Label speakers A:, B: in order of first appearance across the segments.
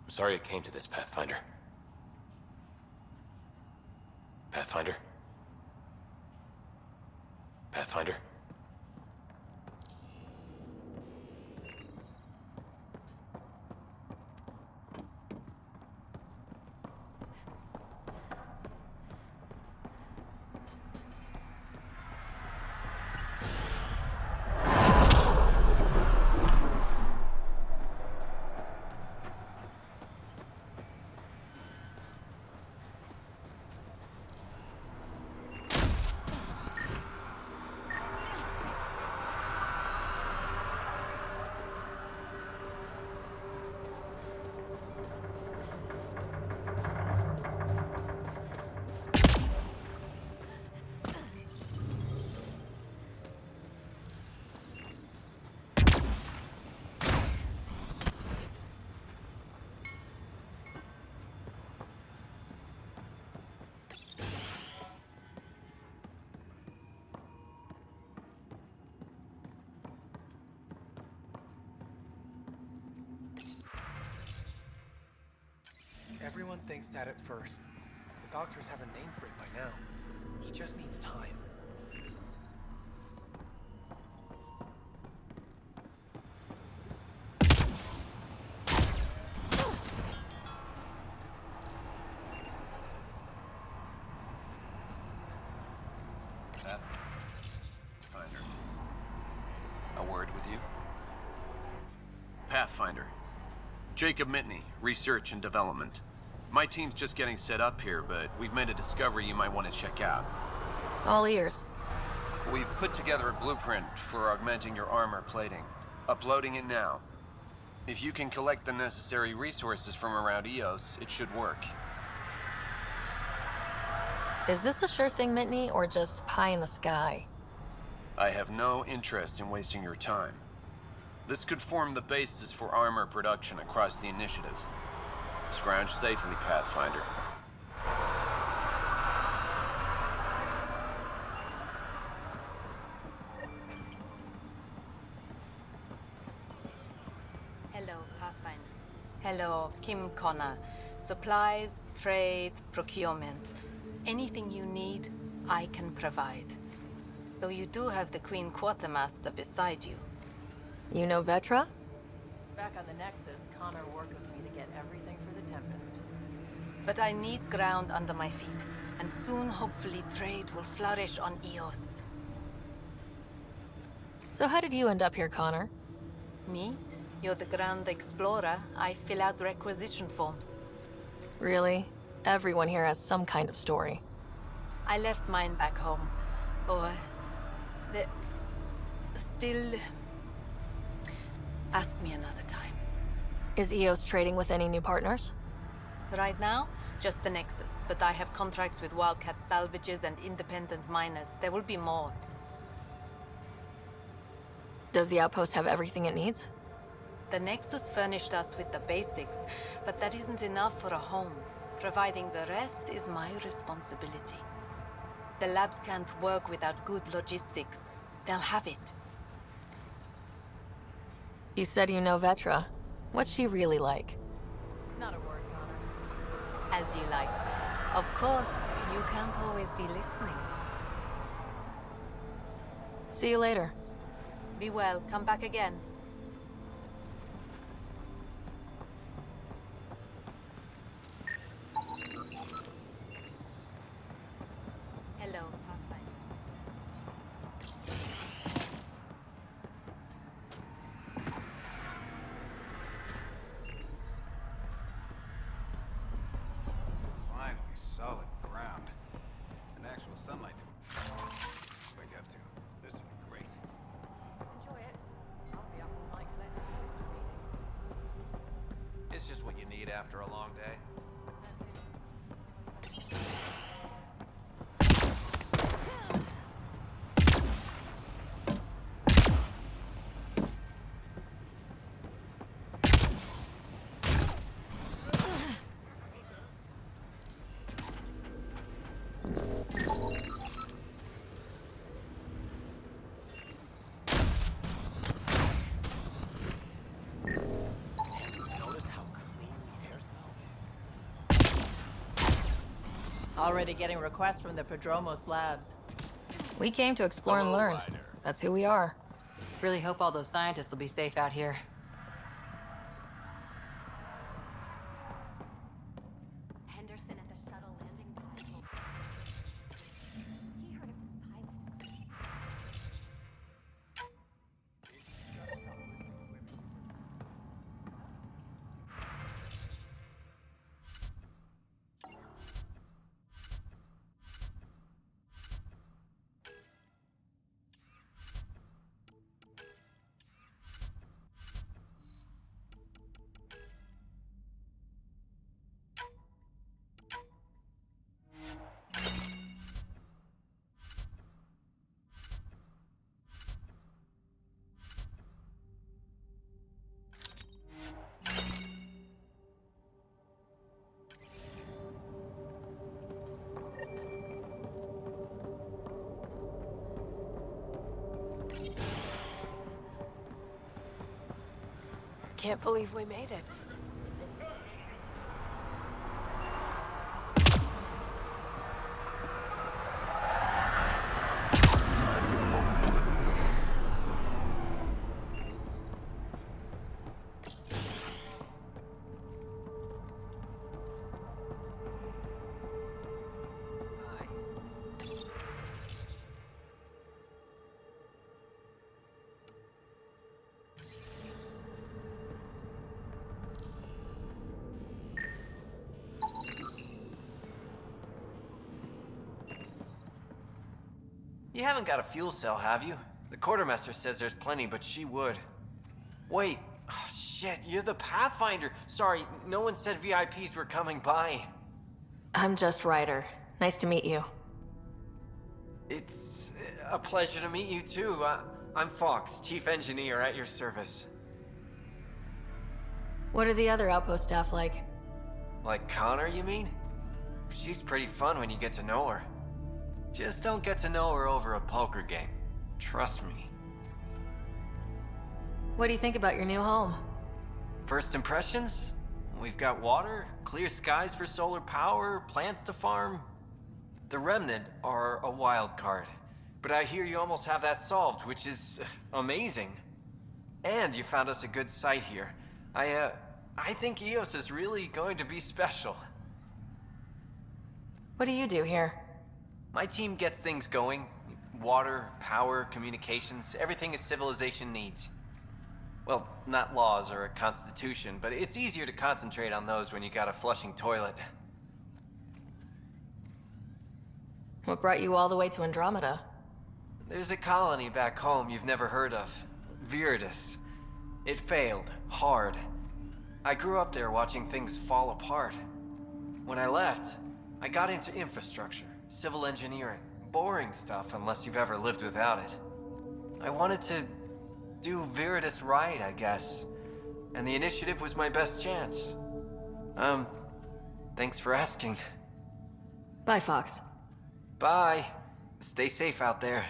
A: I'm sorry it came to this, Pathfinder. Pathfinder? Pathfinder?
B: Everyone thinks that at first. The doctors have a name for it by now. He just needs time.
C: Pathfinder. A word with you? Pathfinder. Jacob Mitney, Research and Development. My team's just getting set up here, but we've made a discovery you might want to check out.
D: All ears.
C: We've put together a blueprint for augmenting your armor plating. Uploading it now. If you can collect the necessary resources from around EOS, it should work.
D: Is this a sure thing, Mitney, or just pie in the sky?
C: I have no interest in wasting your time. This could form the basis for armor production across the initiative. Scrounge safely, Pathfinder.
E: Hello, Pathfinder. Hello, Kim Connor. Supplies, trade, procurement. Anything you need, I can provide. Though you do have the Queen Quartermaster beside you.
D: You know Vetra?
F: Back on the Nexus, Connor worked with me to get everything for the Tempest.
E: But I need ground under my feet, and soon, hopefully, trade will flourish on EOS.
D: So how did you end up here, Connor?
E: Me? You're the Grand Explorer. I fill out requisition forms.
D: Really? Everyone here has some kind of story.
E: I left mine back home. Or... the... still... Ask me another time.
D: Is EOS trading with any new partners?
E: Right now, just the Nexus, but I have contracts with Wildcat salvages and independent miners. There will be more.
D: Does the outpost have everything it needs?
E: The Nexus furnished us with the basics, but that isn't enough for a home. Providing the rest is my responsibility. The labs can't work without good logistics. They'll have it.
D: You said you know Vetra. What's she really like?
F: Not a word, Connor.
E: As you like. Of course, you can't always be listening.
D: See you later.
E: Be well. Come back again. Hello, Pathfinder.
G: Finally, solid ground. And actual sunlight to wake up to. This will be great.
F: Enjoy it. I'll be up all night collecting history readings.
B: It's just what you need after a long day. Noticed how clean the air
H: Already getting requests from the Prodromos labs.
D: We came to explore and learn. That's who we are.
I: Really hope all those scientists will be safe out here.
F: Henderson at the shuttle landing platform. He heard a pilot.
J: Can't believe we made it.
K: You haven't got a fuel cell, have you? The quartermaster says there's plenty, but she would. Wait, oh, shit, you're the Pathfinder. Sorry, no one said VIPs were coming by.
D: I'm just Ryder. Nice to meet you.
K: It's a pleasure to meet you too. I'm Fox, chief engineer at your service.
D: What are the other outpost staff like?
K: Like Connor, you mean? She's pretty fun when you get to know her. Just don't get to know her over a poker game. Trust me.
D: What do you think about your new home?
K: First impressions? We've got water, clear skies for solar power, plants to farm. The Remnant are a wild card, but I hear you almost have that solved, which is amazing. And you found us a good site here. I think EOS is really going to be special.
D: What do you do here?
K: My team gets things going. Water, power, communications, everything a civilization needs. Well, not laws or a constitution, but it's easier to concentrate on those when you got a flushing toilet.
D: What brought you all the way to Andromeda?
K: There's a colony back home you've never heard of. Viridis. It failed, hard. I grew up there watching things fall apart. When I left, I got into infrastructure, civil engineering. Boring stuff unless you've ever lived without it. I wanted to do Viridis right, I guess. And the initiative was my best chance. Thanks for asking.
D: Bye, Fox.
K: Bye. Stay safe out there.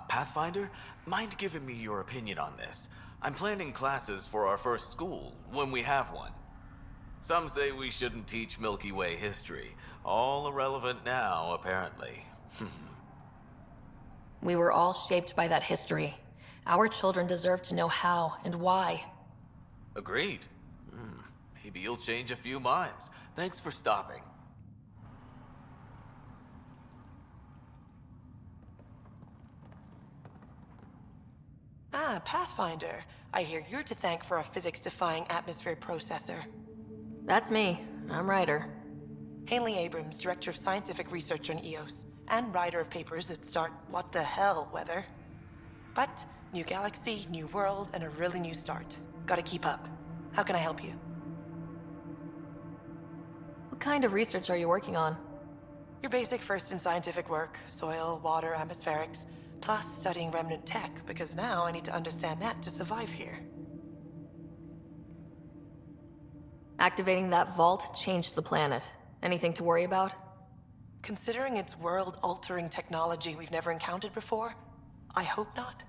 L: Pathfinder? Mind giving me your opinion on this? I'm planning classes for our first school, when we have one. Some say we shouldn't teach Milky Way history. All irrelevant now, apparently.
D: We were all shaped by that history. Our children deserve to know how and why.
L: Agreed. Maybe you'll change a few minds. Thanks for stopping.
M: Ah, Pathfinder. I hear you're to thank for a physics-defying atmosphere processor.
D: That's me. I'm Ryder.
M: Haley Abrams, Director of Scientific Research on EOS, and writer of papers that start what the hell weather. But, new galaxy, new world, and a really new start. Gotta keep up. How can I help you?
D: What kind of research are you working on?
M: Your basic first in scientific work, soil, water, atmospherics, plus studying remnant tech, because now I need to understand that to survive here.
D: Activating that vault changed the planet. Anything to worry about?
M: Considering it's world-altering technology we've never encountered before, I hope not.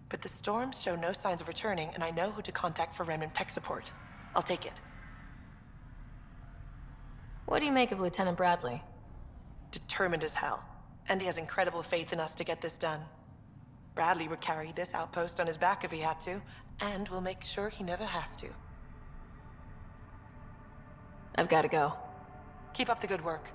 M: But the storms show no signs of returning, and I know who to contact for remnant tech support. I'll take it.
D: What do you make of Lieutenant Bradley?
M: Determined as hell. And he has incredible faith in us to get this done. Bradley would carry this outpost on his back if he had to, and we'll make sure he never has to.
D: I've got to go.
M: Keep up the good work.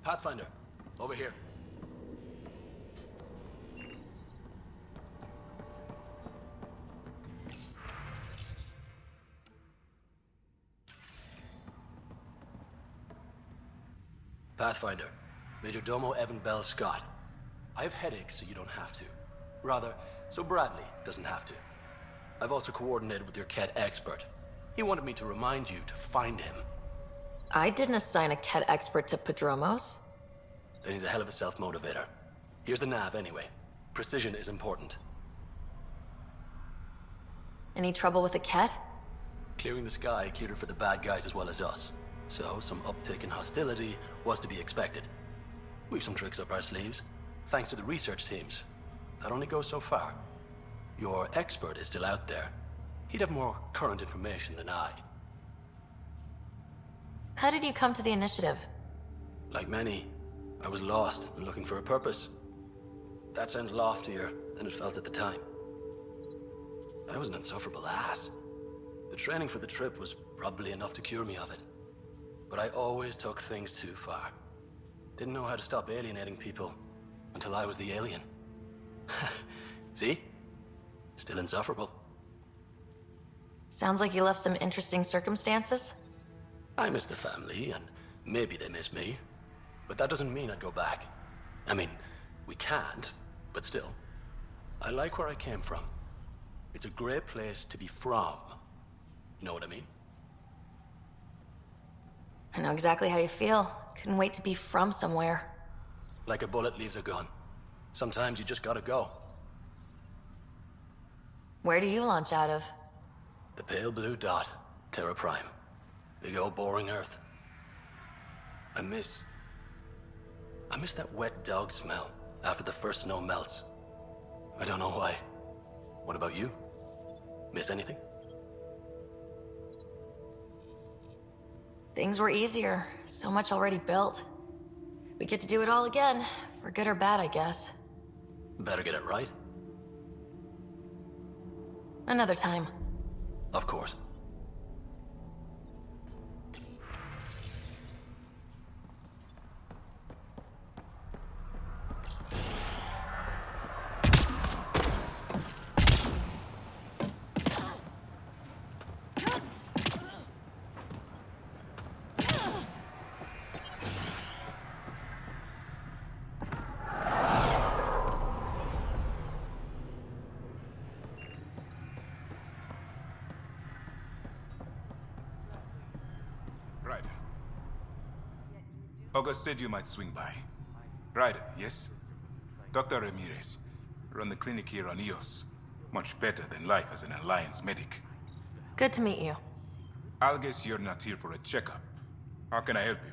A: Pathfinder, over here. Pathfinder, Major Domo Evan Bell Scott. I have headaches, so you don't have to. Rather, so Bradley doesn't have to. I've also coordinated with your Ket expert. He wanted me to remind you to find him.
D: I didn't assign a Ket expert to Padromos.
A: Then he's a hell of a self-motivator. Here's the nav anyway. Precision is important.
D: Any trouble with the Ket?
A: Clearing the sky cleared it for the bad guys as well as us. So some uptick in hostility was to be expected. We've some tricks up our sleeves, thanks to the research teams. That only goes so far. Your expert is still out there. He'd have more current information than I.
D: How did you come to the initiative?
A: Like many, I was lost and looking for a purpose. That sounds loftier than it felt at the time. I was an insufferable ass. The training for the trip was probably enough to cure me of it. But I always took things too far. Didn't know how to stop alienating people until I was the alien. See? Still insufferable.
D: Sounds like you left some interesting circumstances.
A: I miss the family, and maybe they miss me. But that doesn't mean I'd go back. I mean, we can't, but still. I like where I came from. It's a great place to be from. You know what I mean?
D: I know exactly how you feel. Couldn't wait to be from somewhere.
A: Like a bullet leaves a gun. Sometimes you just gotta go.
D: Where do you launch out of?
A: The pale blue dot, Terra Prime. Big old boring Earth. I miss that wet dog smell after the first snow melts. I don't know why. What about you? Miss anything?
D: Things were easier. So much already built. We get to do it all again. For good or bad, I guess.
A: Better get it right.
D: Another time.
A: Of course.
N: August said you might swing by. Ryder, yes? Dr. Ramirez. Run the clinic here on EOS. Much better than life as an Alliance medic.
D: Good to meet you.
N: I'll guess you're not here for a checkup. How can I help you?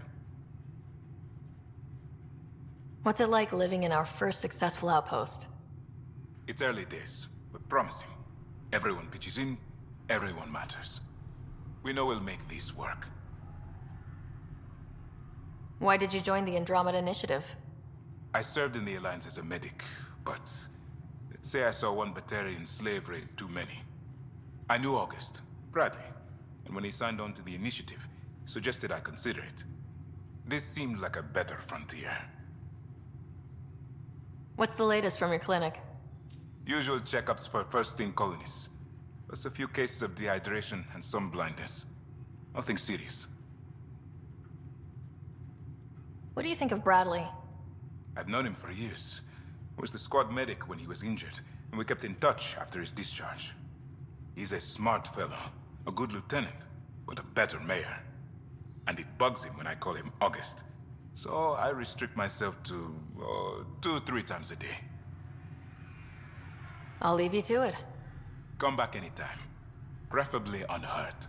D: What's it like living in our first successful outpost?
N: It's early days, but promising. Everyone pitches in, everyone matters. We know we'll make this work.
D: Why did you join the Andromeda Initiative?
N: I served in the Alliance as a medic, but let's say I saw one Batarian slave raid too many. I knew August, Bradley, and when he signed on to the initiative, he suggested I consider it. This seemed like a better frontier.
D: What's the latest from your clinic?
N: Usual checkups for first-in colonists, plus a few cases of dehydration and some blindness. Nothing serious.
D: What do you think of Bradley?
N: I've known him for years. I was the squad medic when he was injured, and we kept in touch after his discharge. He's a smart fellow, a good lieutenant, but a better mayor. And it bugs him when I call him August. So I restrict myself to 2-3 times a day.
D: I'll leave you to it.
N: Come back anytime, preferably unhurt.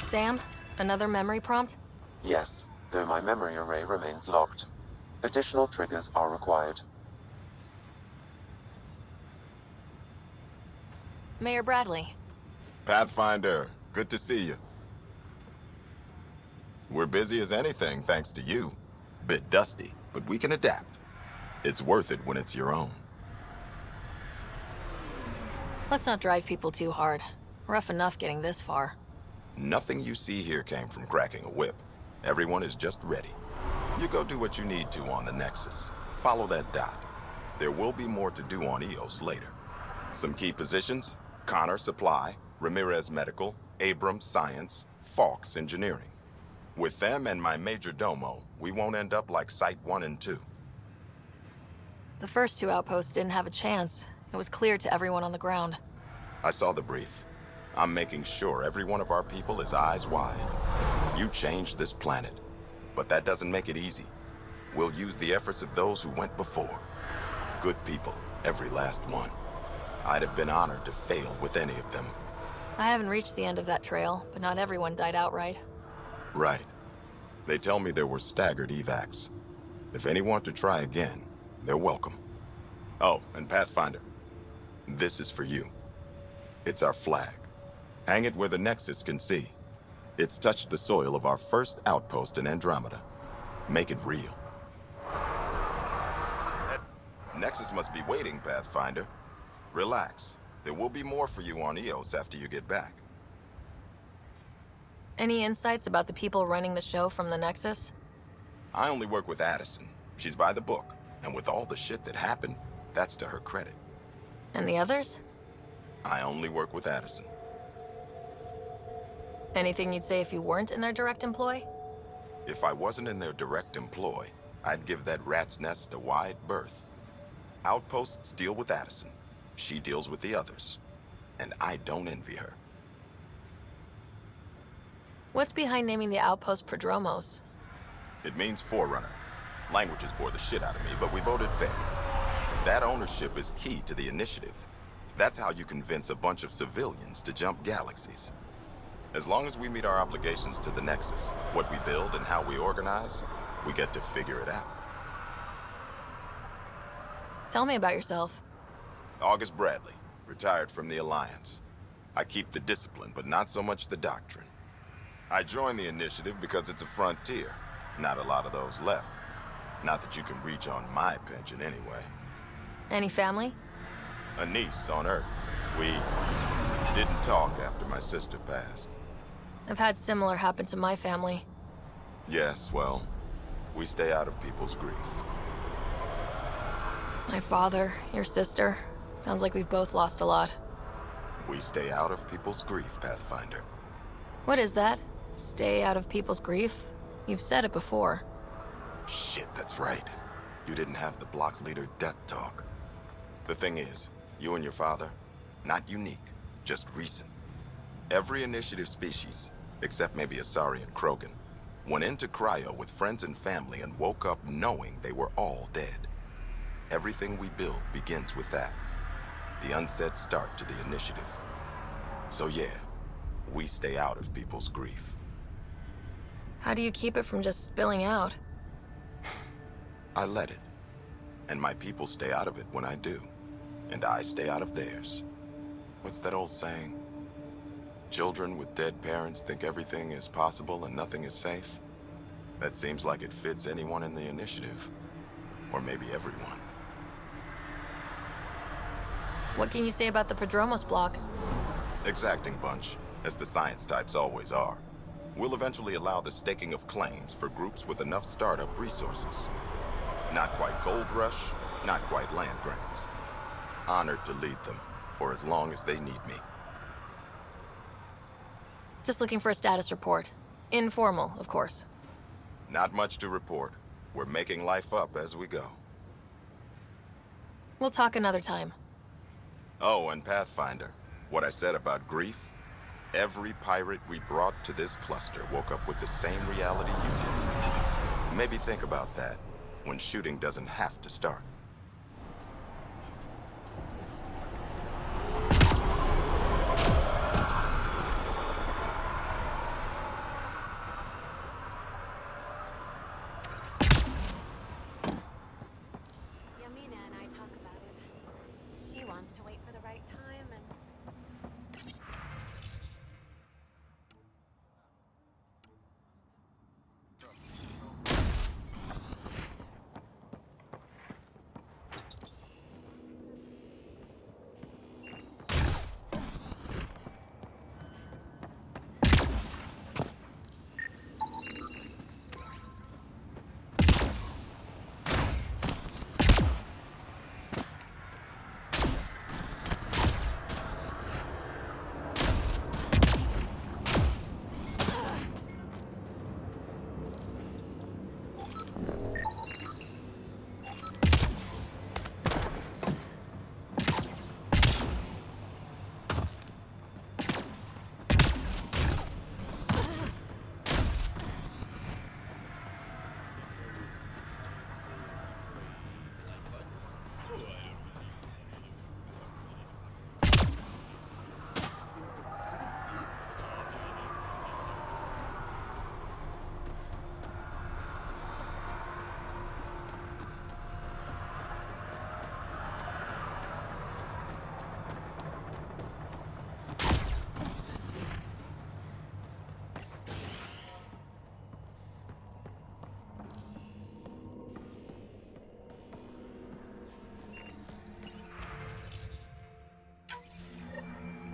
D: Sam, another memory prompt?
O: Yes, though my memory array remains locked. Additional triggers are required.
D: Mayor Bradley.
P: Pathfinder, good to see you. We're busy as anything, thanks to you. Bit dusty, but we can adapt. It's worth it when it's your own.
D: Let's not drive people too hard. Rough enough getting this far.
P: Nothing you see here came from cracking a whip. Everyone is just ready. You go do what you need to on the Nexus. Follow that dot. There will be more to do on EOS later. Some key positions: Connor Supply, Ramirez Medical, Abrams Science, Fawkes Engineering. With them and my major domo, we won't end up like Site 1 and 2.
D: The first two outposts didn't have a chance. It was clear to everyone on the ground.
P: I saw the brief. I'm making sure every one of our people is eyes wide. You changed this planet, but that doesn't make it easy. We'll use the efforts of those who went before. Good people, every last one. I'd have been honored to fail with any of them.
D: I haven't reached the end of that trail, but not everyone died outright.
P: Right. They tell me there were staggered evacs. If any want to try again, they're welcome. Oh, and Pathfinder, this is for you. It's our flag. Hang it where the Nexus can see. It's touched the soil of our first outpost in Andromeda. Make it real. That Nexus must be waiting, Pathfinder. Relax. There will be more for you on EOS after you get back.
D: Any insights about the people running the show from the Nexus?
P: I only work with Addison. She's by the book. And with all the shit that happened, that's to her credit.
D: And the others?
P: I only work with Addison.
D: Anything you'd say if you weren't in their direct employ?
P: If I wasn't in their direct employ, I'd give that rat's nest a wide berth. Outposts deal with Addison. She deals with the others. And I don't envy her.
D: What's behind naming the outpost Prodromos?
P: It means Forerunner. Languages bore the shit out of me, but we voted fair. That ownership is key to the initiative. That's how you convince a bunch of civilians to jump galaxies. As long as we meet our obligations to the Nexus, what we build and how we organize, we get to figure it out.
D: Tell me about yourself.
P: August Bradley, retired from the Alliance. I keep the discipline, but not so much the doctrine. I joined the initiative because it's a frontier. Not a lot of those left. Not that you can reach on my pension anyway.
D: Any family?
P: A niece on Earth. We didn't talk after my sister passed.
D: I've had similar happen to my family.
P: Yes, well, we stay out of people's grief.
D: My father, your sister. Sounds like we've both lost a lot.
P: We stay out of people's grief, Pathfinder.
D: What is that? Stay out of people's grief? You've said it before.
P: Shit, that's right. You didn't have the block leader death talk. The thing is, you and your father, not unique, just recent. Every initiative species, except maybe Asari and Krogan, went into cryo with friends and family and woke up knowing they were all dead. Everything we build begins with that. The unsaid start to the initiative. So yeah, we stay out of people's grief.
D: How do you keep it from just spilling out?
P: I let it. And my people stay out of it when I do. And I stay out of theirs. What's that old saying? Children with dead parents think everything is possible and nothing is safe? That seems like it fits anyone in the initiative. Or maybe everyone.
D: What can you say about the Prodromos block?
P: Exacting bunch, as the science types always are. We'll eventually allow the staking of claims for groups with enough startup resources. Not quite gold rush, not quite land grants. Honored to lead them, for as long as they need me.
D: Just looking for a status report. Informal, of course.
P: Not much to report. We're making life up as we go.
D: We'll talk another time.
P: Oh, and Pathfinder, what I said about grief? Every pirate we brought to this cluster woke up with the same reality you did. Maybe think about that, when shooting doesn't have to start.
F: Yamina and I talk about it. She wants to wait for the right time and...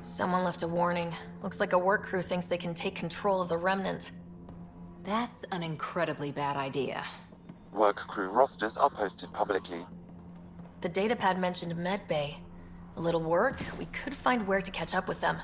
D: Someone left a warning. Looks like a work crew thinks they can take control of the Remnant.
I: That's an incredibly bad idea.
O: Work crew rosters are posted publicly.
D: The datapad mentioned Medbay. A little work, we could find where to catch up with them.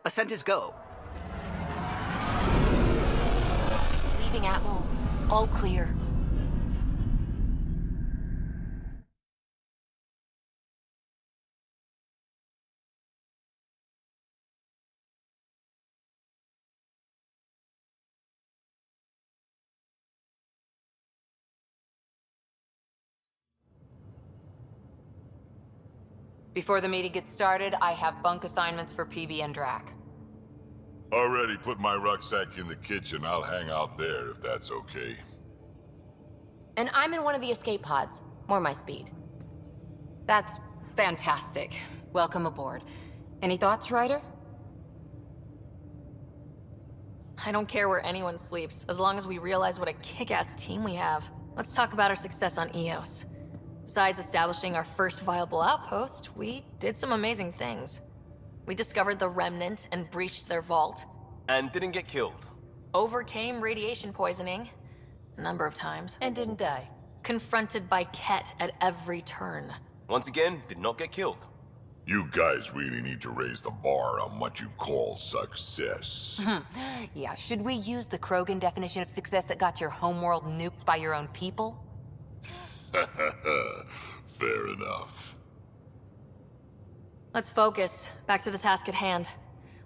Q: Ascent is go.
D: Leaving Atmo. All clear.
I: Before the meeting gets started, I have bunk assignments for PB and Drac.
R: Already put my rucksack in the kitchen. I'll hang out there if that's okay.
D: And I'm in one of the escape pods. More my speed.
I: That's fantastic. Welcome aboard. Any thoughts, Ryder?
D: I don't care where anyone sleeps, as long as we realize what a kick-ass team we have. Let's talk about our success on Eos. Besides establishing our first viable outpost, we did some amazing things. We discovered the Remnant and breached their vault.
S: And didn't get killed.
D: Overcame radiation poisoning a number of times.
H: And didn't die.
D: Confronted by Ket at every turn.
S: Once again, did not get killed.
R: You guys really need to raise the bar on what you call success.
I: Yeah, should we use the Krogan definition of success that got your homeworld nuked by your own people?
R: Fair enough.
D: Let's focus. Back to the task at hand.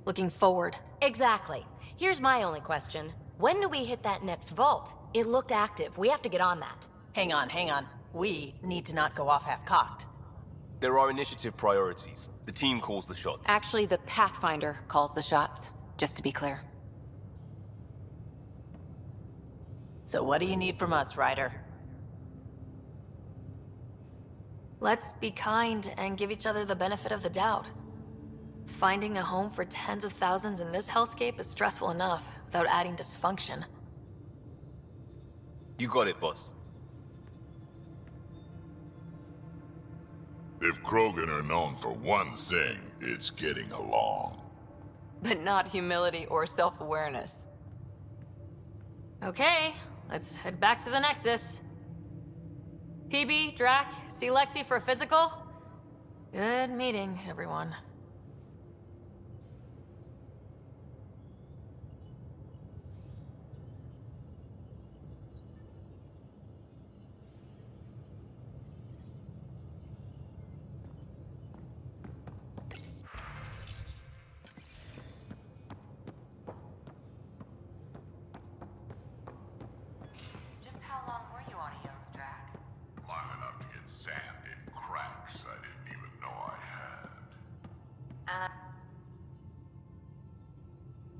D: Looking forward.
T: Exactly. Here's my only question. When do we hit that next vault? It looked active. We have to get on that.
H: Hang on, hang on. We need to not go off half-cocked.
S: There are initiative priorities. The team calls the shots.
I: Actually, the Pathfinder calls the shots, just to be clear.
H: So what do you need from us, Ryder?
D: Let's be kind and give each other the benefit of the doubt. Finding a home for tens of thousands in this hellscape is stressful enough, without adding dysfunction.
S: You got it, boss.
R: If Krogan are known for one thing, it's getting along.
I: But not humility or self-awareness.
D: Okay, let's head back to the Nexus. PB, Drac, see Lexi for a physical? Good meeting, everyone.
I: Just how long were you on Eos, Drac?
R: Long enough to get sand in cracks I didn't even know I had.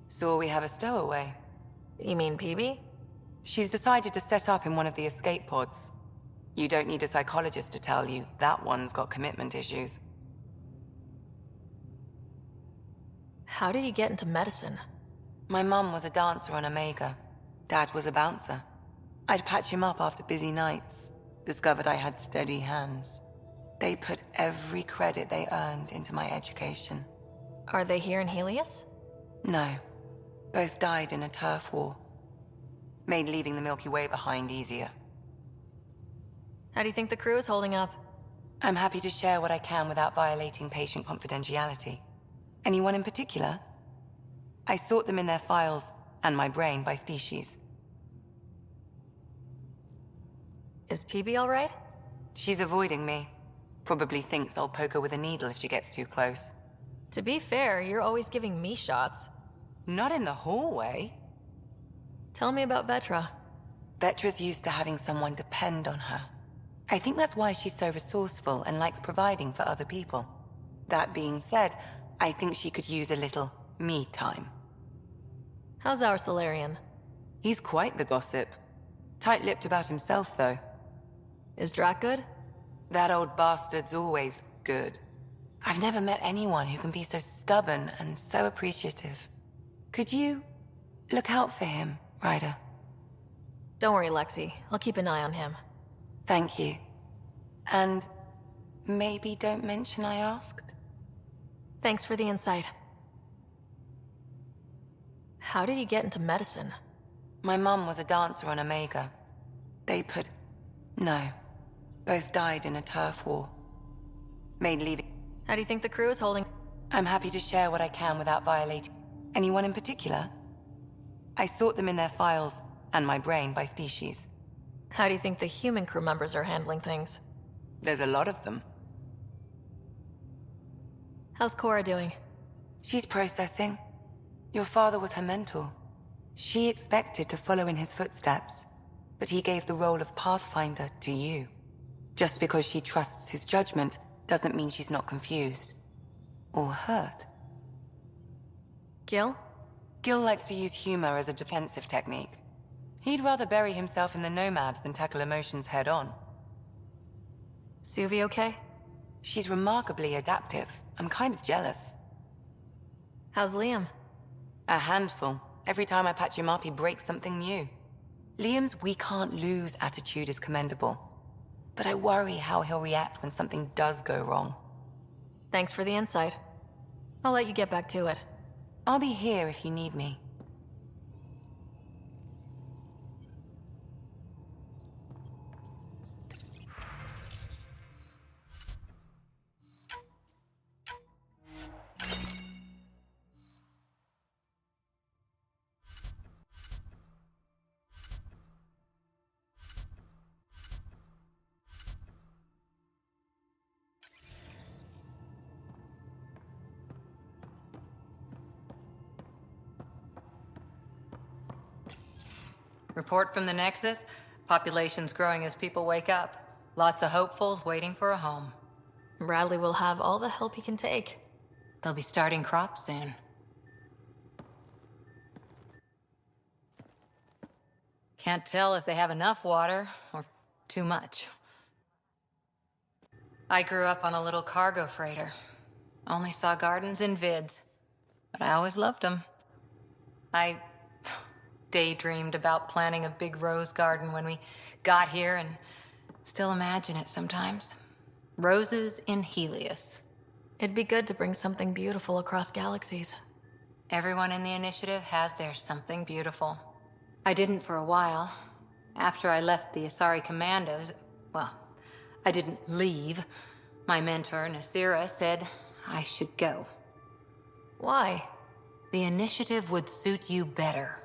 I: So we have a stowaway.
D: You mean PB?
I: She's decided to set up in one of the escape pods. You don't need a psychologist to tell you that one's got commitment issues.
D: How did you get into medicine?
I: My mum was a dancer on Omega. Dad was a bouncer. I'd patch him up after busy nights. Discovered I had steady hands. They put every credit they earned into my education.
D: Are they here in Helios?
I: No. Both died in a turf war. Made leaving the Milky Way behind easier.
D: How do you think the crew is holding up?
I: I'm happy to share what I can without violating patient confidentiality. Anyone in particular? I sort them in their files, and my brain by species.
D: Is PB all right?
I: She's avoiding me. Probably thinks I'll poke her with a needle if she gets too close.
D: To be fair, you're always giving me shots.
I: Not in the hallway.
D: Tell me about Vetra.
I: Vetra's used to having someone depend on her. I think that's why she's so resourceful and likes providing for other people. That being said, I think she could use a little me time.
D: How's our Solarian?
I: He's quite the gossip. Tight-lipped about himself, though.
D: Is Drac good?
I: That old bastard's always good. I've never met anyone who can be so stubborn and so appreciative. Could you look out for him, Ryder?
D: Don't worry, Lexi. I'll keep an eye on him.
I: Thank you. And maybe don't mention I asked?
D: Thanks for the insight. How did you get into medicine?
I: My mum was a dancer on Omega. No. Both died in a turf war. Made leaving...
D: How do you think the crew is holding?
I: I'm happy to share what I can without violating... Anyone in particular? I sort them in their files, and my brain by species.
D: How do you think the human crew members are handling things?
I: There's a lot of them.
D: How's Cora doing?
I: She's processing. Your father was her mentor. She expected to follow in his footsteps, but he gave the role of Pathfinder to you. Just because she trusts his judgment doesn't mean she's not confused. Or hurt.
D: Gil?
I: Gil likes to use humor as a defensive technique. He'd rather bury himself in the Nomad than tackle emotions head-on.
D: Suvi okay?
I: She's remarkably adaptive. I'm kind of jealous.
D: How's Liam?
I: A handful. Every time I patch him up, he breaks something new. Liam's "we can't lose" attitude is commendable. But I worry how he'll react when something does go wrong.
D: Thanks for the insight. I'll let you get back to it.
I: I'll be here if you need me.
Q: Report from the Nexus. Population's growing as people wake up. Lots of hopefuls waiting for a home.
D: Bradley will have all the help he can take.
Q: They'll be starting crops soon. Can't tell if they have enough water or too much. I grew up on a little cargo freighter. Only saw gardens in vids, but I always loved them. I daydreamed about planting a big rose garden when we got here and still imagine it sometimes. Roses in Helios.
D: It'd be good to bring something beautiful across galaxies.
Q: Everyone in the initiative has their something beautiful. I didn't for a while. After I left the Asari Commandos, well, I didn't leave. My mentor, Nasira, said I should go.
D: Why?
Q: The initiative would suit you better,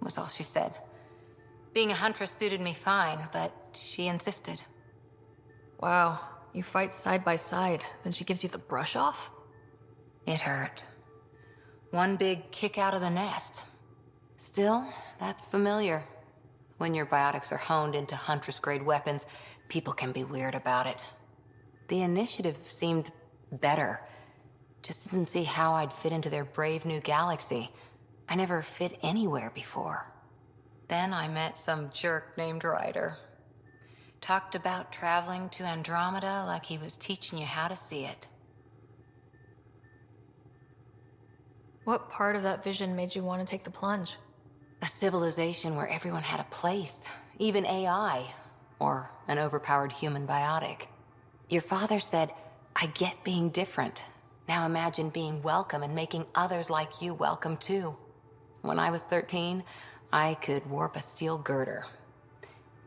Q: was all she said. Being a huntress suited me fine, but she insisted.
D: Wow, you fight side by side, then she gives you the brush off?
Q: It hurt. One big kick out of the nest. Still, that's familiar. When your biotics are honed into Huntress-grade weapons, people can be weird about it. The initiative seemed better. Just didn't see how I'd fit into their brave new galaxy. I never fit anywhere before. Then I met some jerk named Ryder. Talked about traveling to Andromeda like he was teaching you how to see it.
D: What part of that vision made you want to take the plunge?
Q: A civilization where everyone had a place, even AI, or an overpowered human biotic. Your father said, I get being different. Now imagine being welcome and making others like you welcome too. When I was 13, I could warp a steel girder.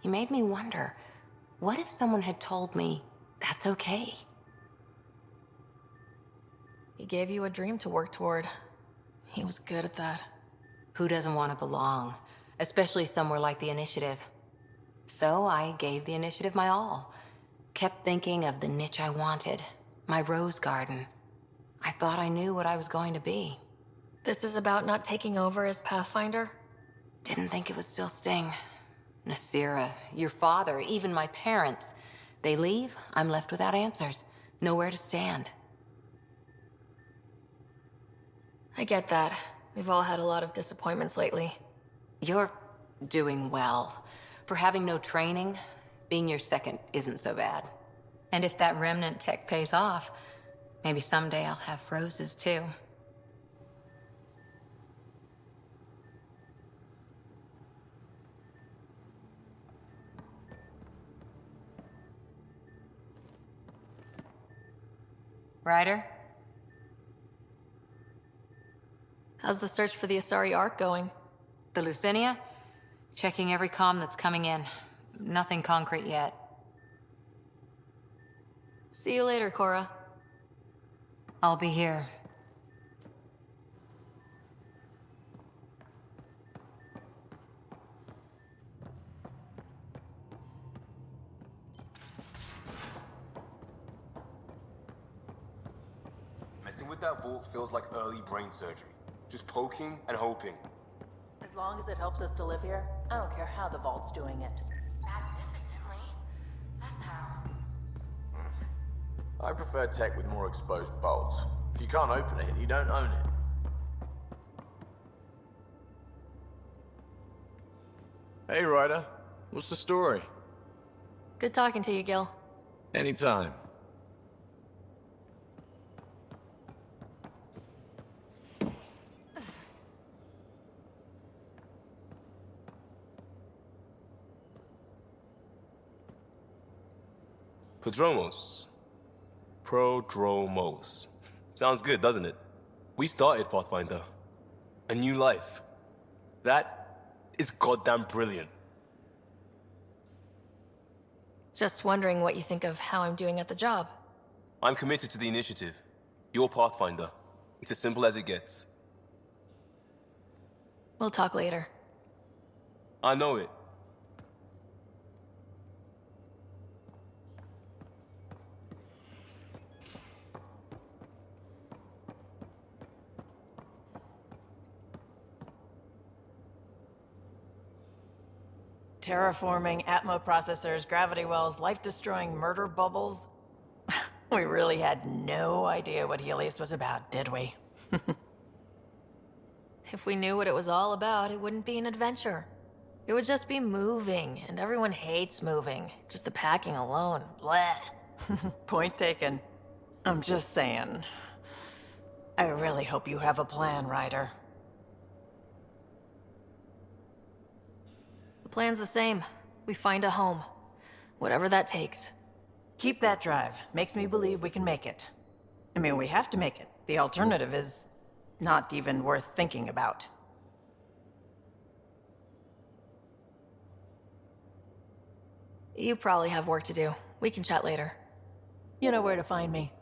Q: He made me wonder, what if someone had told me that's okay?
D: He gave you a dream to work toward. He was good at that.
Q: Who doesn't want to belong? Especially somewhere like the Initiative. So I gave the Initiative my all. Kept thinking of the niche I wanted. My rose garden. I thought I knew what I was going to be.
D: This is about not taking over as Pathfinder?
Q: Didn't think it would still sting. Nasira, your father, even my parents. They leave, I'm left without answers. Nowhere to stand.
D: I get that. We've all had a lot of disappointments lately.
Q: You're doing well. For having no training, being your second isn't so bad. And if that remnant tech pays off, maybe someday I'll have roses too. Ryder?
D: How's the search for the Asari Ark going?
Q: The Lucinia? Checking every comm that's coming in. Nothing concrete yet.
D: See you later, Cora.
Q: I'll be here.
S: Messing with that vault feels like early brain surgery. Just poking and hoping.
H: As long as it helps us to live here, I don't care how the vault's doing it.
Q: Magnificently. That's how.
U: I prefer tech with more exposed bolts. If you can't open it, you don't own it. Hey, Ryder. What's the story?
D: Good talking to you, Gil.
U: Anytime.
S: Prodromos. Prodromos. Sounds good, doesn't it? We started Pathfinder. A new life. That is goddamn brilliant.
D: Just wondering what you think of how I'm doing at the job.
S: I'm committed to the initiative. You're Pathfinder. It's as simple as it gets.
D: We'll talk later.
S: I know it.
H: Terraforming, Atmo processors, gravity wells, life-destroying murder bubbles. We really had no idea what Helios was about, did we?
D: If we knew what it was all about, it wouldn't be an adventure. It would just be moving, and everyone hates moving. Just the packing alone. Bleh.
H: Point taken. I'm just saying. I really hope you have a plan, Ryder.
D: The plan's the same. We find a home. Whatever that takes.
H: Keep that drive. Makes me believe we can make it. I mean, we have to make it. The alternative is not even worth thinking about.
D: You probably have work to do. We can chat later.
H: You know where to find me.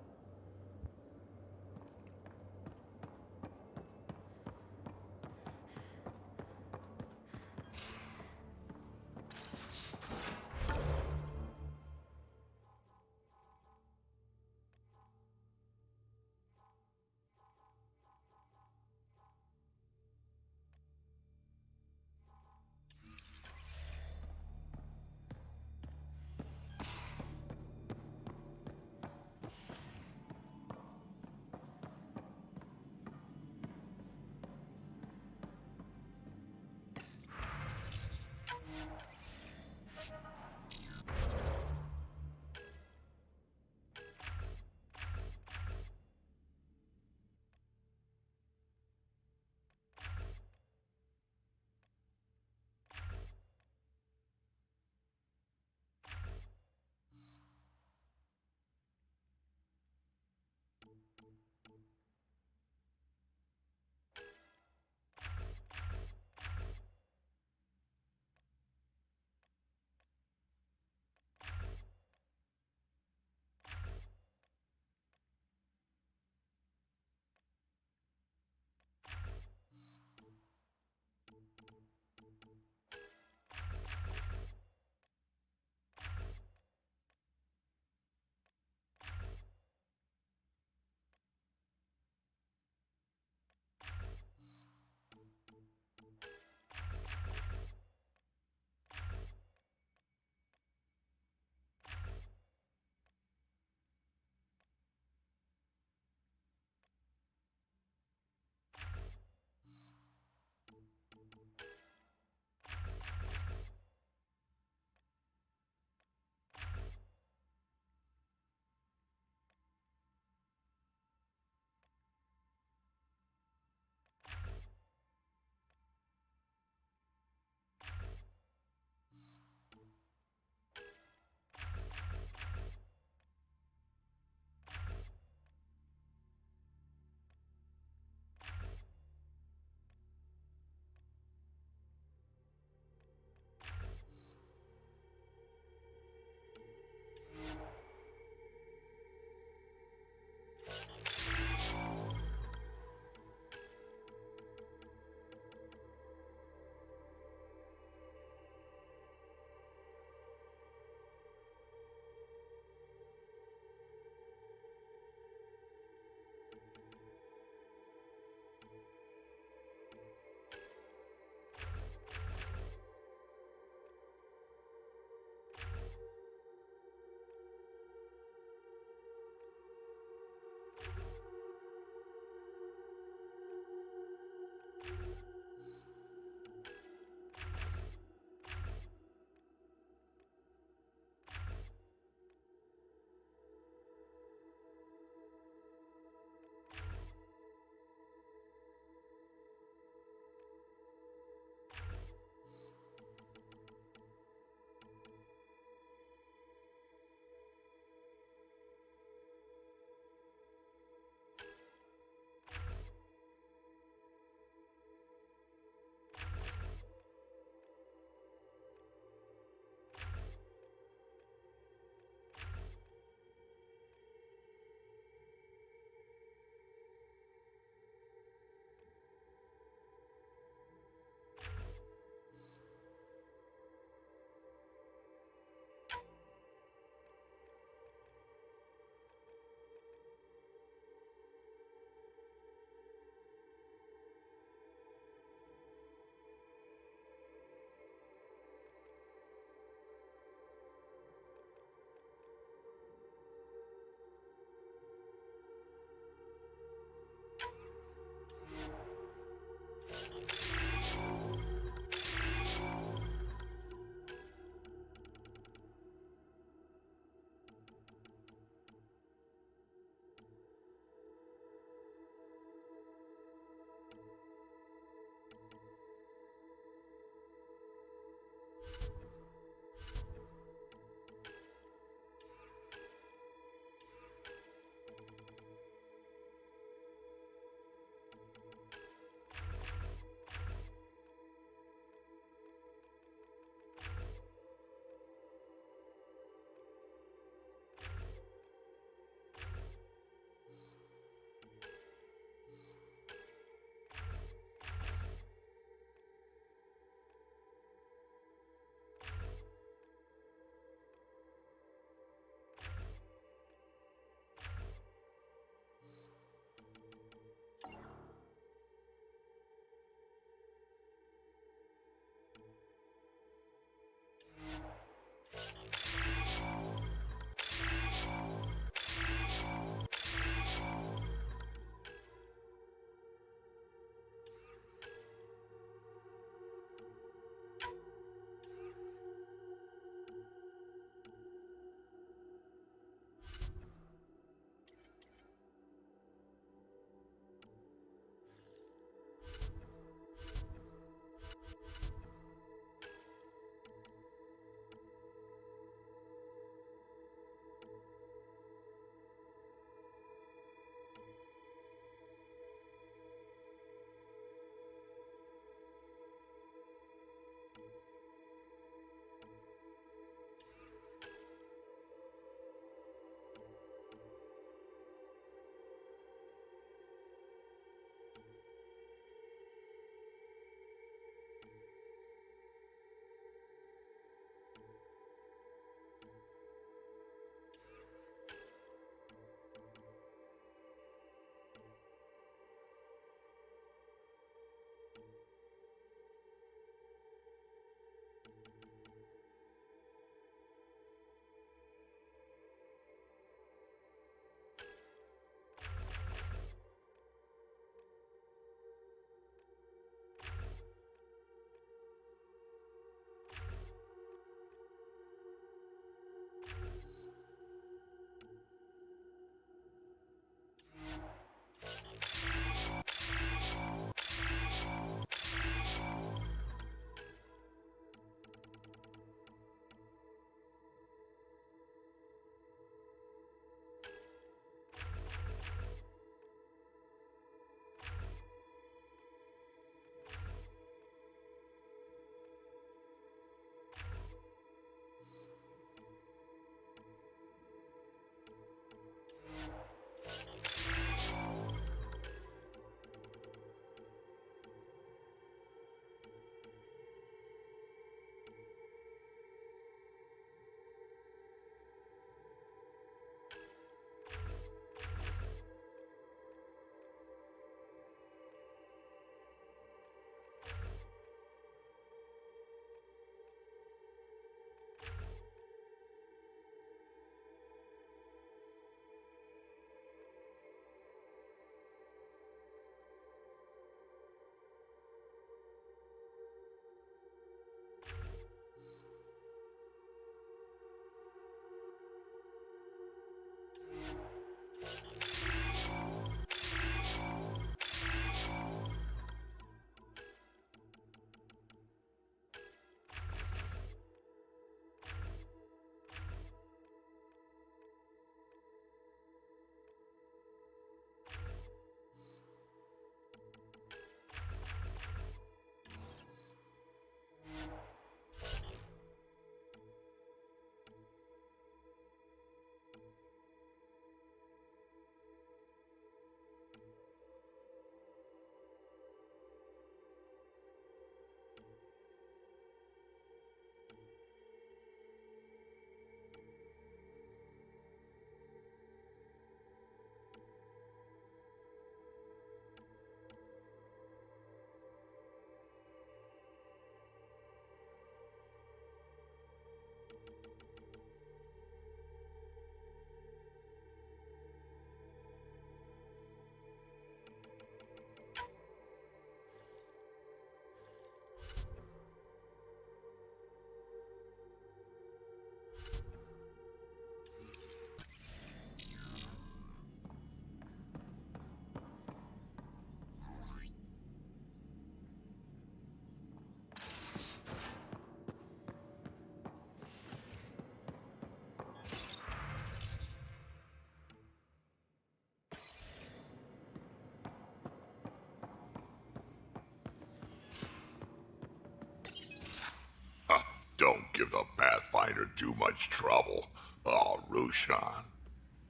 R: Pathfinder too much trouble. Oh, Rushan.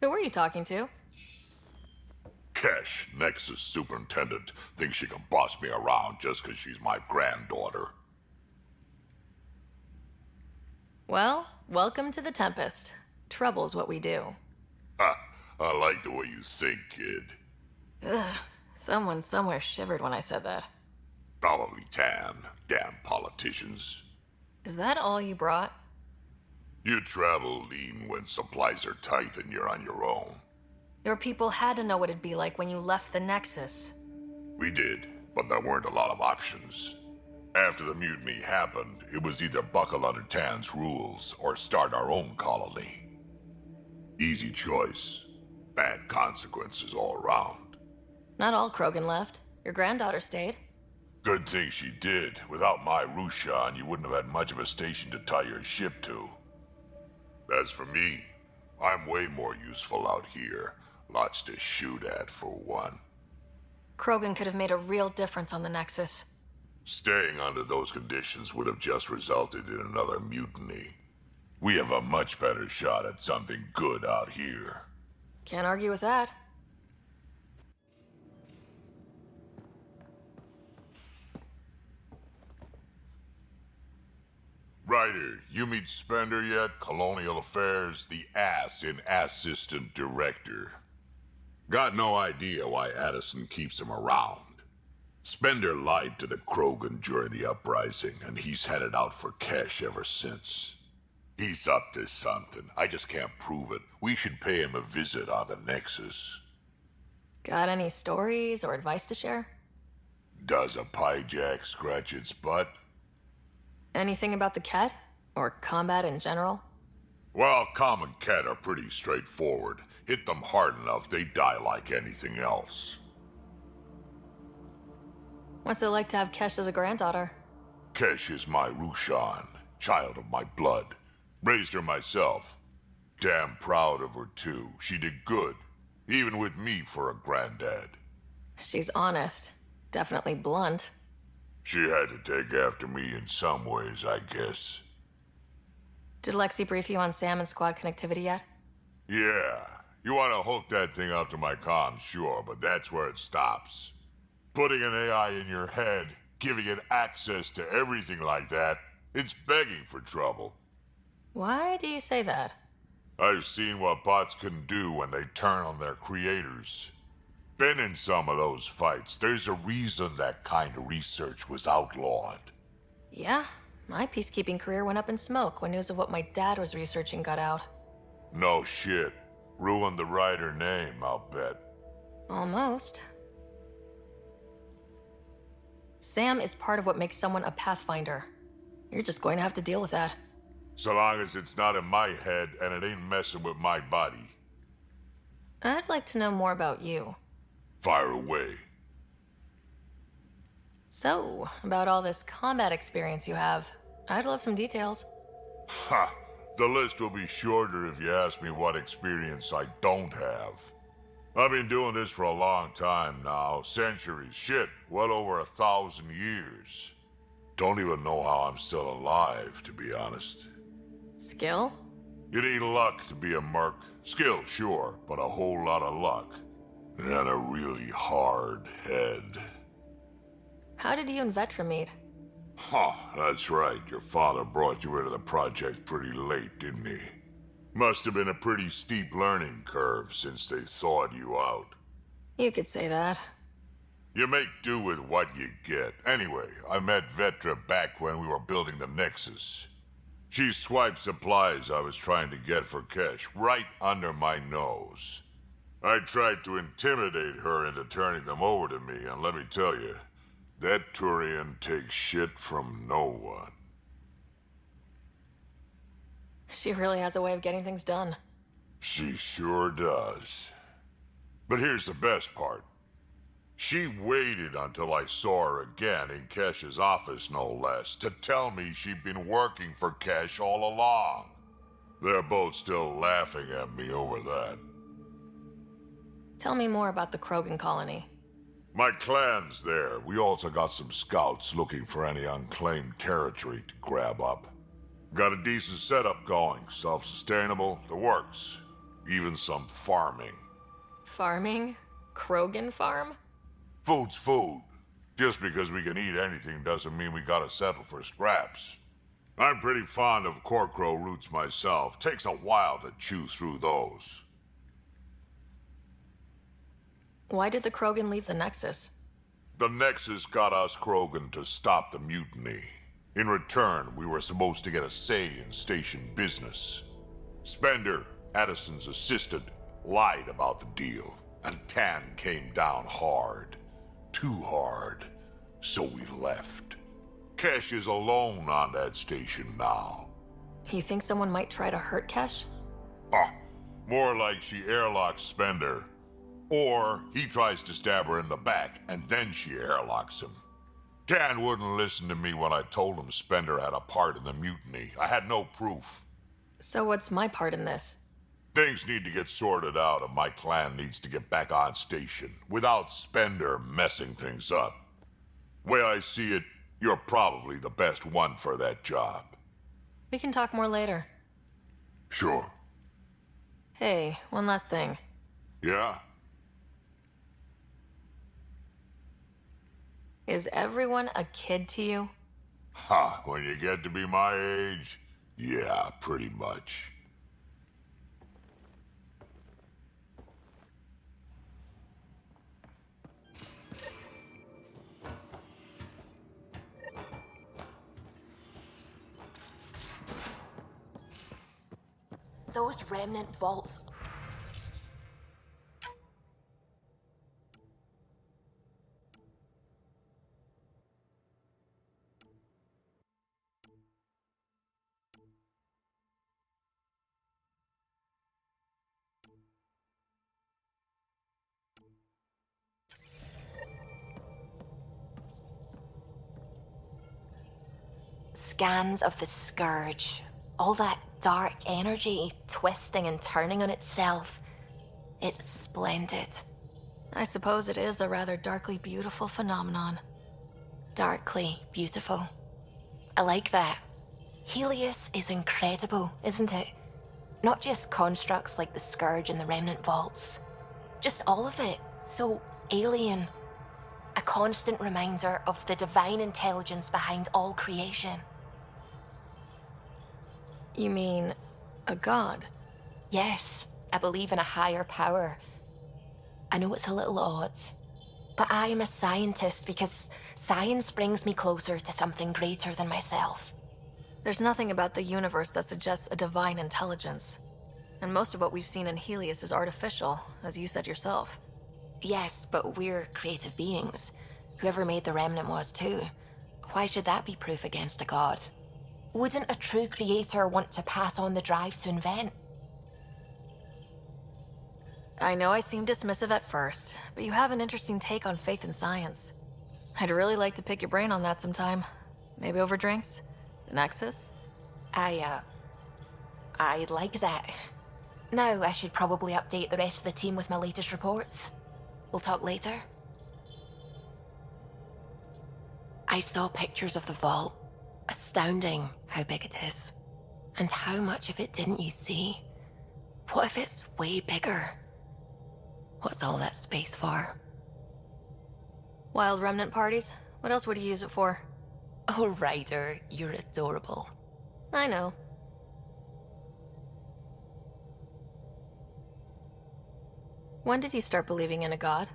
D: Who were you talking to?
R: Kesh, Nexus superintendent, thinks she can boss me around just 'cause she's my granddaughter.
D: Well, welcome to the Tempest. Trouble's what we do.
R: Ha! I like the way you think, kid.
D: Ugh, someone somewhere shivered when I said that.
R: Probably Tan. Damn politicians.
D: Is that all you brought?
R: You travel lean when supplies are tight and you're on your own.
D: Your people had to know what it'd be like when you left the Nexus.
R: We did, but there weren't a lot of options. After the mutiny happened, it was either buckle under Tan's rules or start our own colony. Easy choice. Bad consequences all around.
D: Not all Krogan left. Your granddaughter stayed.
R: Good thing she did. Without my Rushan, you wouldn't have had much of a station to tie your ship to. As for me, I'm way more useful out here. Lots to shoot at, for one.
D: Krogan could have made a real difference on the Nexus.
R: Staying under those conditions would have just resulted in another mutiny. We have a much better shot at something good out here.
D: Can't argue with that.
R: Ryder, you meet Spender yet? Colonial Affairs, the ass in Assistant Director. Got no idea why Addison keeps him around. Spender lied to the Krogan during the uprising, and he's headed out for Kesh ever since. He's up to something. I just can't prove it. We should pay him a visit on the Nexus.
D: Got any stories or advice to share?
R: Does a pyjak scratch its butt?
D: Anything about the Ket? Or combat in general?
R: Well, common Ket are pretty straightforward. Hit them hard enough, they die like anything else.
D: What's it like to have Kesh as a granddaughter?
R: Kesh is my Rushan, child of my blood. Raised her myself. Damn proud of her, too. She did good, even with me for a granddad.
D: She's honest. Definitely blunt.
R: She had to take after me in some ways, I guess.
D: Did Lexi brief you on Sam and squad connectivity yet?
R: Yeah. You want to hook that thing up to my comms, sure, but that's where it stops. Putting an AI in your head, giving it access to everything like that, it's begging for trouble.
D: Why do you say that?
R: I've seen what bots can do when they turn on their creators. Been in some of those fights. There's a reason that kind of research was outlawed.
D: Yeah, my peacekeeping career went up in smoke when news of what my dad was researching got out.
R: No shit. Ruined the Ryder name, I'll bet.
D: Almost. Sam is part of what makes someone a Pathfinder. You're just going to have to deal with that.
R: So long as it's not in my head and it ain't messing with my body.
D: I'd like to know more about you.
R: Fire away.
D: So, about all this combat experience you have, I'd love some details.
R: Ha! The list will be shorter if you ask me what experience I don't have. I've been doing this for a long time now. Centuries. Shit, well over 1,000 years. Don't even know how I'm still alive, to be honest.
D: Skill?
R: You need luck to be a merc. Skill, sure, but a whole lot of luck. And a really hard head.
D: How did you and Vetra meet?
R: Huh, that's right. Your father brought you into the project pretty late, didn't he? Must have been a pretty steep learning curve since they thawed you out.
D: You could say that.
R: You make do with what you get. Anyway, I met Vetra back when we were building the Nexus. She swiped supplies I was trying to get for Kesh right under my nose. I tried to intimidate her into turning them over to me, and let me tell you, that Turian takes shit from no one.
D: She really has a way of getting things done.
R: She sure does. But here's the best part. She waited until I saw her again in Kesh's office, no less, to tell me she'd been working for Kesh all along. They're both still laughing at me over that.
D: Tell me more about the Krogan colony.
R: My clan's there. We also got some scouts looking for any unclaimed territory to grab up. Got a decent setup going. Self-sustainable, the works. Even some farming.
D: Farming? Krogan farm?
R: Food's food. Just because we can eat anything doesn't mean we gotta settle for scraps. I'm pretty fond of Corcrow roots myself. Takes a while to chew through those.
D: Why did the Krogan leave the Nexus?
R: The Nexus got us Krogan to stop the mutiny. In return, we were supposed to get a say in station business. Spender, Addison's assistant, lied about the deal, and Tan came down hard. Too hard. So we left. Kesh is alone on that station now.
D: You think someone might try to hurt Kesh?
R: More like she airlocks Spender. Or he tries to stab her in the back, and then she airlocks him. Tan wouldn't listen to me when I told him Spender had a part in the mutiny. I had no proof.
D: So what's my part in this?
R: Things need to get sorted out, and my clan needs to get back on station, without Spender messing things up. Way I see it, you're probably the best one for that job.
D: We can talk more later.
R: Sure.
D: Hey, one last thing.
R: Yeah?
D: Is everyone a kid to you?
R: Ha, when you get to be my age, yeah, pretty much.
D: Those remnant vaults. Scans of the Scourge. All that dark energy twisting and turning on itself. It's splendid. I suppose it is a rather darkly beautiful phenomenon. Darkly beautiful. I like that. Helios is incredible, isn't it? Not just constructs like the Scourge and the Remnant Vaults. Just all of it. So alien. A constant reminder of the divine intelligence behind all creation. You mean a god? Yes, I believe in a higher power. I know it's a little odd, but I am a scientist because science brings me closer to something greater than myself. There's nothing about the universe that suggests a divine intelligence. And most of what we've seen in Helios is artificial, as you said yourself. Yes, but we're creative beings. Whoever made the Remnant was too. Why should that be proof against a god? Wouldn't a true creator want to pass on the drive to invent? I know I seem dismissive at first, but you have an interesting take on faith and science. I'd really like to pick your brain on that sometime. Maybe over drinks? The Nexus? I like that. Now I should probably update the rest of the team with my latest reports. We'll talk later. I saw pictures of the vault. Astounding how big it is. And how much of it didn't you see? What if it's way bigger? What's all that space for? Wild remnant parties? What else would you use it for? Oh, Ryder, you're adorable. I know. When did you start believing in a god?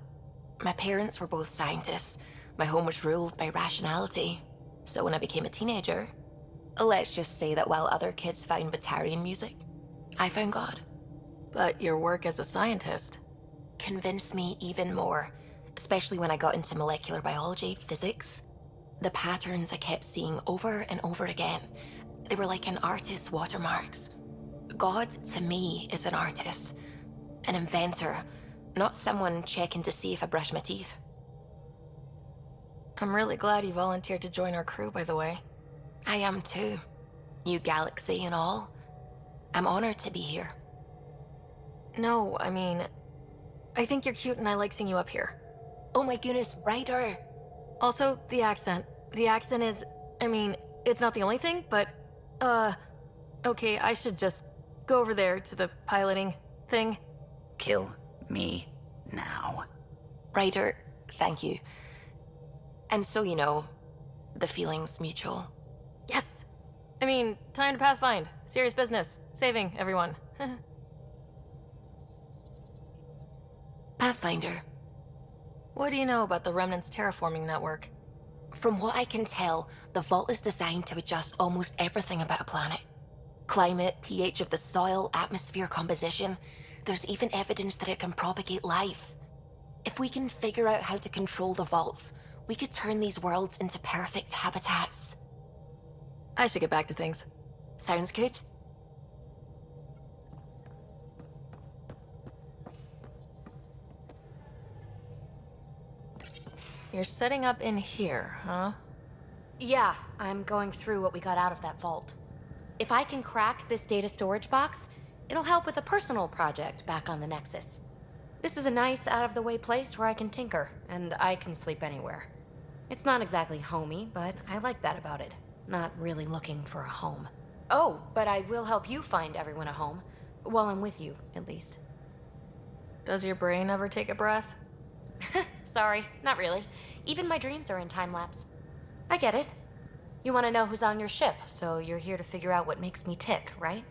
D: My parents were both scientists. My home was ruled by rationality. So when I became a teenager, let's just say that while other kids found Batarian music, I found God. But your work as a scientist convinced me even more, especially when I got into molecular biology, physics. The patterns I kept seeing over and over again, they were like an artist's watermarks. God, to me, is an artist, an inventor, not someone checking to see if I brush my teeth. I'm really glad you volunteered to join our crew, by the way. I am too. New galaxy and all. I'm honored to be here. No, I mean, I think you're cute and I like seeing you up here. Oh my goodness, Ryder! Also, the accent. The accent is, I mean, it's not the only thing, but Okay, I should just go over there to the piloting thing.
C: Kill me now.
J: Ryder, thank you. And so you know, the feeling's mutual.
D: Yes! I mean, time to pathfind. Serious business. Saving everyone.
J: Pathfinder.
D: What do you know about the Remnant's terraforming network?
J: From what I can tell, the vault is designed to adjust almost everything about a planet. Climate, pH of the soil, atmosphere composition. There's even evidence that it can propagate life. If we can figure out how to control the vaults, we could turn these worlds into perfect habitats.
D: I should get back to things.
J: Sounds good.
D: You're setting up in here, huh?
T: Yeah, I'm going through what we got out of that vault. If I can crack this data storage box, it'll help with a personal project back on the Nexus. This is a nice, out-of-the-way place where I can tinker, and I can sleep anywhere. It's not exactly homey, but I like that about it. Not really looking for a home. Oh, but I will help you find everyone a home. While I'm with you, at least.
D: Does your brain ever take a breath?
T: Sorry, not really. Even my dreams are in time-lapse. I get it. You want to know who's on your ship, so you're here to figure out what makes me tick, right?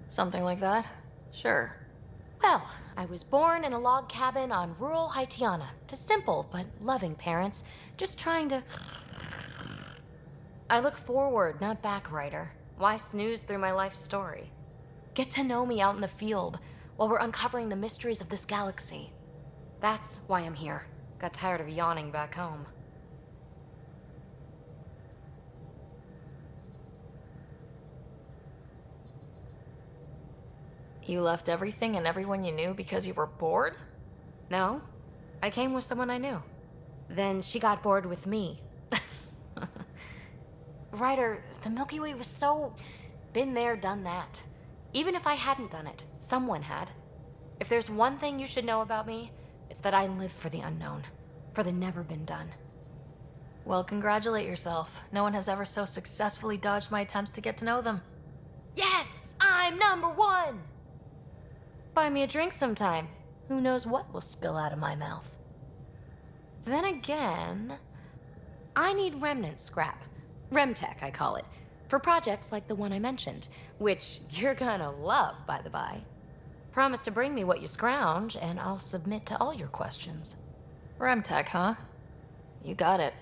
D: Something like that? Sure.
T: Well, I was born in a log cabin on rural Haitiana to simple but loving parents, just trying to... I look forward, not back, Ryder. Why snooze through my life story? Get to know me out in the field while we're uncovering the mysteries of this galaxy. That's why I'm here. Got tired of yawning back home.
D: You left everything and everyone you knew because you were bored?
T: No. I came with someone I knew. Then she got bored with me. Ryder, the Milky Way was so... been there, done that. Even if I hadn't done it, someone had. If there's one thing you should know about me, it's that I live for the unknown. For the never been done.
D: Well, congratulate yourself. No one has ever so successfully dodged my attempts to get to know them.
T: Yes! I'm #1! Buy me a drink sometime. Who knows what will spill out of my mouth. Then again... I need remnant scrap. Remtech, I call it. For projects like the one I mentioned. Which you're gonna love, by the by. Promise to bring me what you scrounge, and I'll submit to all your questions.
D: Remtech, huh? You got it.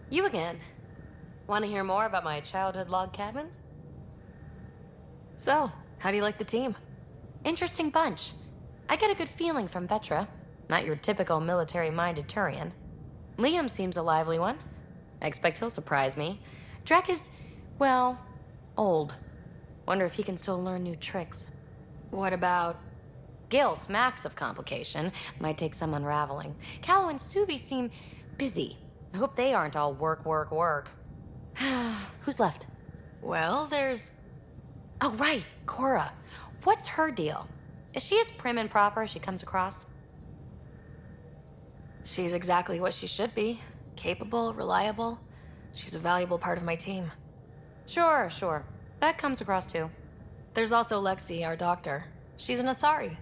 T: You again. Want to hear more about my childhood log cabin?
D: So, how do you like the team?
T: Interesting bunch. I get a good feeling from Vetra. Not your typical military-minded Turian. Liam seems a lively one. I expect he'll surprise me. Drek is, well, old. Wonder if he can still learn new tricks.
D: What about...
T: Gil smacks of complication. Might take some unraveling. Callow and Suvi seem busy. I hope they aren't all work, work, work. Who's left?
D: Well, there's...
T: Oh, right, Cora. What's her deal? Is she as prim and proper as she comes across?
D: She's exactly what she should be. Capable, reliable. She's a valuable part of my team.
T: Sure, sure. That comes across too.
D: There's also Lexi, our doctor. She's an Asari.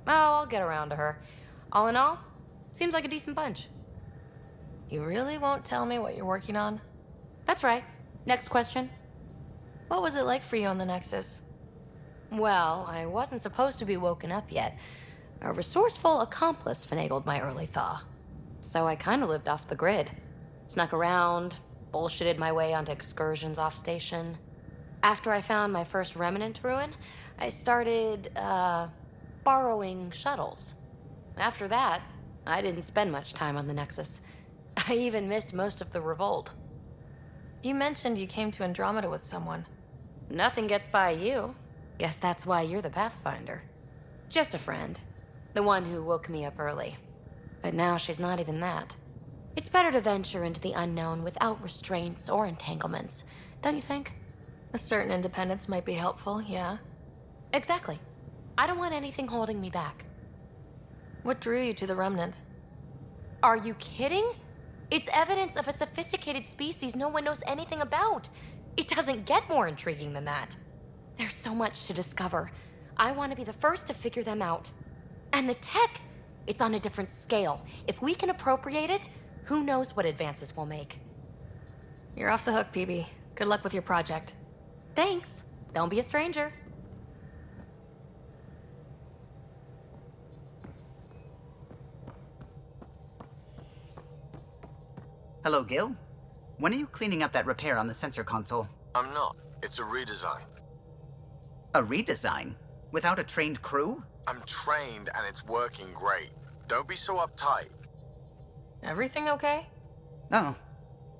T: Oh, I'll get around to her. All in all, seems like a decent bunch.
D: You really won't tell me what you're working on?
T: That's right. Next question.
D: What was it like for you on the Nexus?
T: Well, I wasn't supposed to be woken up yet. A resourceful accomplice finagled my early thaw. So I kind of lived off the grid. Snuck around, bullshitted my way onto excursions off station. After I found my first remnant ruin, I started, borrowing shuttles. After that, I didn't spend much time on the Nexus. I even missed most of the revolt.
D: You mentioned you came to Andromeda with someone.
T: Nothing gets by you. Guess that's why you're the Pathfinder. Just a friend. The one who woke me up early. But now she's not even that. It's better to venture into the unknown without restraints or entanglements, don't you think?
D: A certain independence might be helpful, yeah.
T: Exactly. I don't want anything holding me back.
D: What drew you to the Remnant?
T: Are you kidding? It's evidence of a sophisticated species no one knows anything about. It doesn't get more intriguing than that. There's so much to discover. I want to be the first to figure them out. And the tech, it's on a different scale. If we can appropriate it, who knows what advances we'll make.
D: You're off the hook, PB. Good luck with your project.
T: Thanks. Don't be a stranger.
C: Hello, Gil. When are you cleaning up that repair on the sensor console?
U: I'm not. It's a redesign.
C: A redesign? Without a trained crew?
U: I'm trained and it's working great. Don't be so uptight.
D: Everything okay?
C: Oh,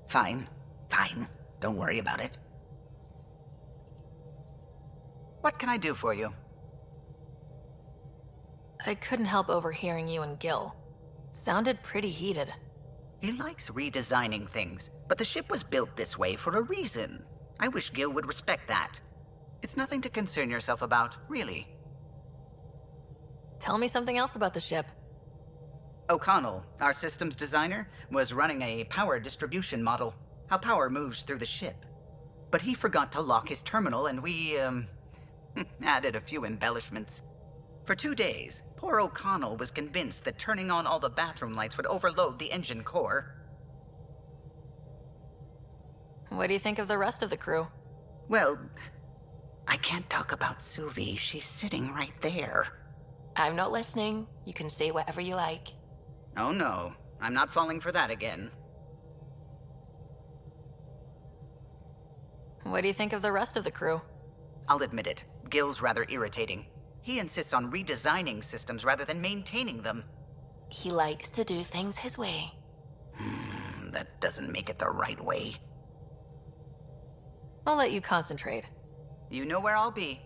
C: fine. Fine. Don't worry about it. What can I do for you?
D: I couldn't help overhearing you and Gil. It sounded pretty heated.
C: He likes redesigning things, but the ship was built this way for a reason. I wish Gil would respect that. It's nothing to concern yourself about, really.
D: Tell me something else about the ship.
C: O'Connell, our systems designer, was running a power distribution model, how power moves through the ship. But he forgot to lock his terminal and we, added a few embellishments. For 2 days, poor O'Connell was convinced that turning on all the bathroom lights would overload the engine core.
D: What do you think of the rest of the crew?
C: Well, I can't talk about Suvi. She's sitting right there.
J: I'm not listening. You can say whatever you like.
C: Oh no, I'm not falling for that again.
D: What do you think of the rest of the crew?
C: I'll admit it, Gil's rather irritating. He insists on redesigning systems rather than maintaining them.
J: He likes to do things his way.
C: That doesn't make it the right way.
D: I'll let you concentrate.
C: You know where I'll be.